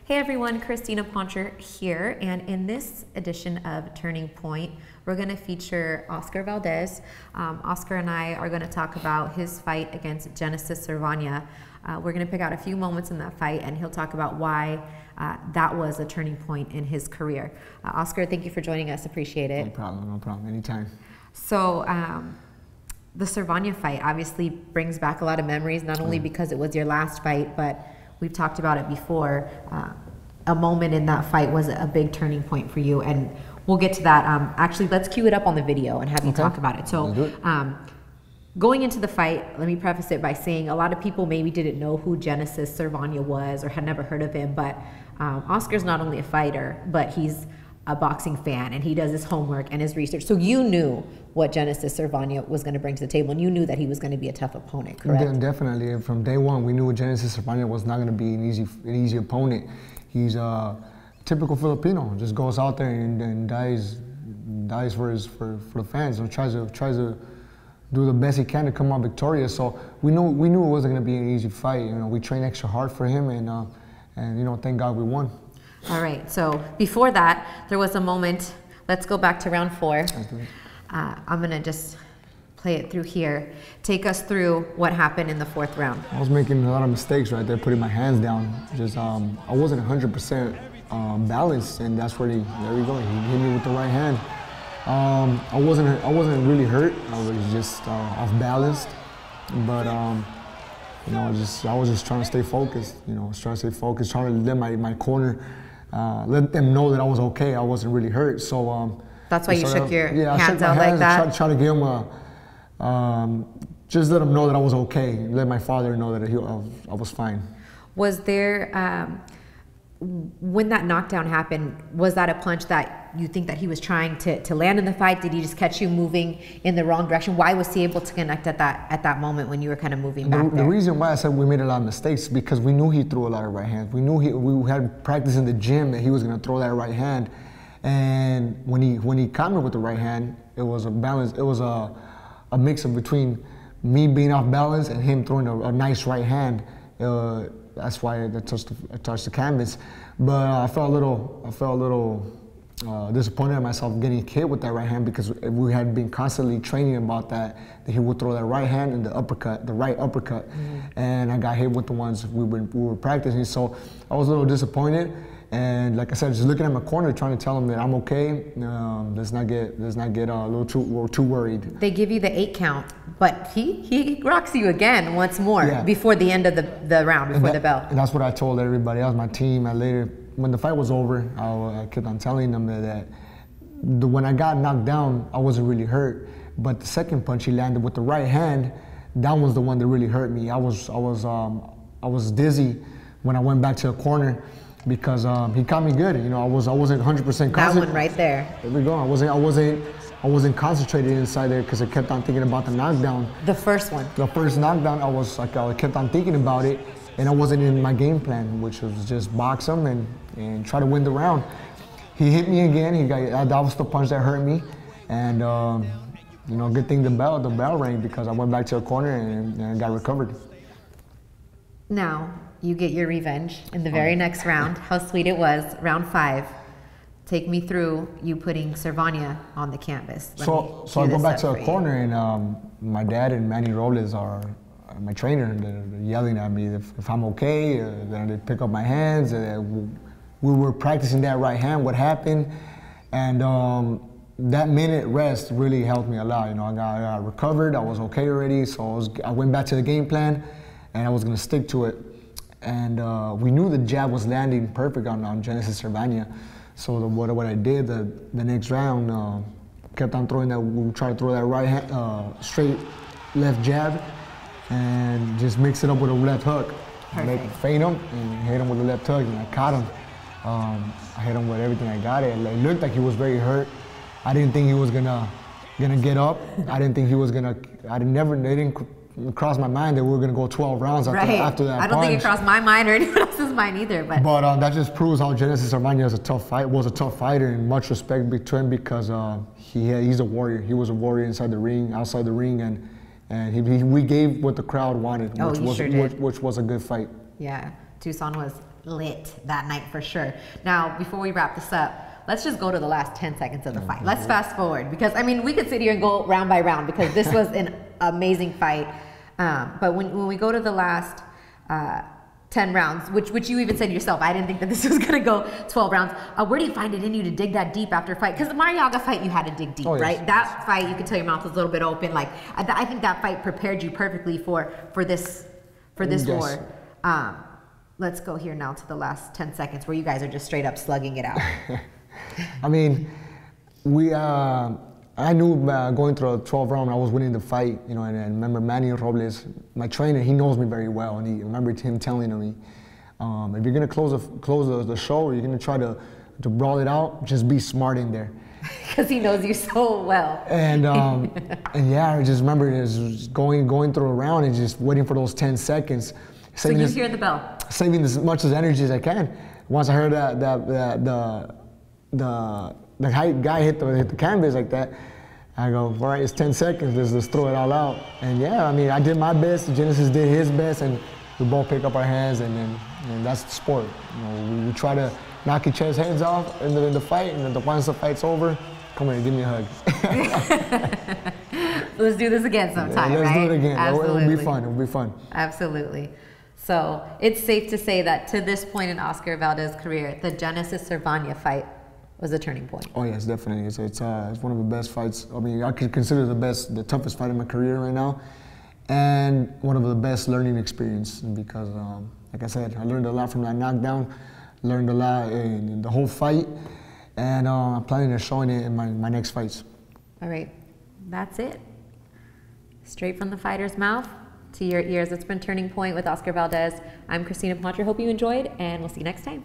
Hey everyone, Christina Poncher here, and in this edition of Turning Point, we're going to feature Oscar Valdez. Oscar and I are going to talk about his fight against Genesis Servania. We're going to pick out a few moments in that fight, and he'll talk about why that was a turning point in his career. Oscar, thank you for joining us. Appreciate it. No problem. Anytime. So, the Servania fight obviously brings back a lot of memories, not only because it was your last fight, but we've talked about it before. A moment in that fight was a big turning point for you, and we'll get to that. Actually, let's cue it up on the video and have you talk about it. So, going into the fight, let me preface it by saying a lot of people maybe didn't know who Genesis Servania was or had never heard of him, but Oscar's not only a fighter, but he's a boxing fan, and he does his homework and his research. So you knew what Genesis Servania was going to bring to the table, and you knew that he was going to be a tough opponent, correct? Definitely. From day one, we knew Genesis Servania was not going to be an easy opponent. He's a typical Filipino, just goes out there and dies for the fans, and tries to do the best he can to come out victorious. So we knew it wasn't going to be an easy fight. You know, we trained extra hard for him, and you know, thank God we won. All right, so before that, there was a moment. Let's go back to round 4. I'm going to just play it through here. Take us through what happened in the 4th round. I was making a lot of mistakes right there, putting my hands down. Just I wasn't 100% balanced, and that's where there we go. He hit me with the right hand. I wasn't really hurt. I was just off balance, but you know, I was just trying to stay focused. You know, trying to let my corner. Let them know that I was okay. I wasn't really hurt. So that's why you shook your hands out like that? Try to give him just let him know that I was okay. Let my father know that I was fine. Was there, when that knockdown happened, was that a punch that you think that he was trying to land in the fight? Did he just catch you moving in the wrong direction? Why was he able to connect at that moment when you were kind of moving back there? The reason why I said we made a lot of mistakes is because we knew he threw a lot of right hands. We knew we had practice in the gym that he was going to throw that right hand. And when he caught me with the right hand, it was a balance. It was a mix of between me being off balance and him throwing a nice right hand. That's why I touched the canvas. But I felt a little disappointed at myself getting hit with that right hand, because we had been constantly training about that he would throw that right hand and the right uppercut. And I got hit with the ones we were practicing. So I was a little disappointed. And like I said, just looking at my corner, trying to tell him that I'm okay. Let's not get a little too worried. They give you the 8 count, but he rocks you again once more before the end of the round, before the bell. And that's what I told everybody. That was my team. When the fight was over, I kept on telling them that when I got knocked down, I wasn't really hurt. But the second punch he landed with the right hand, that was the one that really hurt me. I was dizzy when I went back to the corner, because he caught me good. You know, I wasn't 100% concentrated. That one right there. There we go. I wasn't concentrated inside there, because I kept on thinking about the knockdown. The first one. The first knockdown, I kept on thinking about it, and I wasn't in my game plan, which was just box him and try to win the round. He hit me again. That was the punch that hurt me, and you know, good thing the bell rang, because I went back to the corner and got recovered. Now, you get your revenge in the very next round. How sweet it was, round 5. Take me through you putting Servania on the canvas. So I go back to the corner, and my dad and Manny Robles are my trainer. They're yelling at me if I'm okay. Then they pick up my hands. We were practicing that right hand, what happened, and that minute rest really helped me a lot. You know, I got recovered. I was okay already, so I went back to the game plan, and I was going to stick to it. And we knew the jab was landing perfect on Genesis Servania. So what I did the next round, kept on throwing that. We tried to throw that right hand, straight left jab, and just mix it up with a left hook. Feint him and hit him with the left hook, and I caught him. I hit him with everything I got. It looked like he was very hurt. I didn't think he was gonna get up. I didn't think he was gonna. They didn't cross my mind that we were going to go 12 rounds after that I don't think it crossed my mind or anyone else's mind either. But that just proves how Genesis Servania was a tough fighter, and much respect to him, because he's a warrior. He was a warrior inside the ring, outside the ring, and we gave what the crowd wanted, which was a good fight. Yeah. Tucson was lit that night for sure. Now, before we wrap this up, let's just go to the last 10 seconds of the fight. Let's fast forward, because I mean, we could sit here and go round by round, because this was an amazing fight. But when we go to the last 10 rounds, which you even said yourself, I didn't think that this was gonna go 12 rounds. Where do you find it in you to dig that deep after a fight? Because the Marriaga fight, you had to dig deep, right? That fight, you could tell your mouth was a little bit open. Like, I think that fight prepared you perfectly for this war. Let's go here now to the last 10 seconds where you guys are just straight up slugging it out. I mean, I knew going through a 12 round, I was winning the fight, you know, and I remember Manny Robles, my trainer, he knows me very well, and I remember him telling me, if you're gonna close the show, or you're gonna try to brawl it out, just be smart in there. Because he knows you so well. And and yeah, I just remember just going through a round and just waiting for those 10 seconds. So you hear the bell. Saving as much as energy as I can. Once I heard the guy hit the canvas like that, I go, all right, it's 10 seconds, let's throw it all out. And yeah, I mean, I did my best, Genesis did his best, and we both pick up our hands, and that's the sport. You know, we try to knock each other's heads off in the fight, and then once the fight's over, come here, give me a hug. Let's do this again sometime, let's right? do it again. Absolutely. It'll be fun, it'll be fun. Absolutely. So it's safe to say that to this point in Oscar Valdez's career, the Genesis Servania fight was a turning point. Oh yes, definitely. It's one of the best fights. I mean, I could consider the toughest fight in my career right now, and one of the best learning experience, because, like I said, I learned a lot from that knockdown, learned a lot in the whole fight, and I'm planning on showing it in my next fights. All right, that's it. Straight from the fighter's mouth to your ears. It's been Turning Point with Oscar Valdez. I'm Christina Poncher. Hope you enjoyed, and we'll see you next time.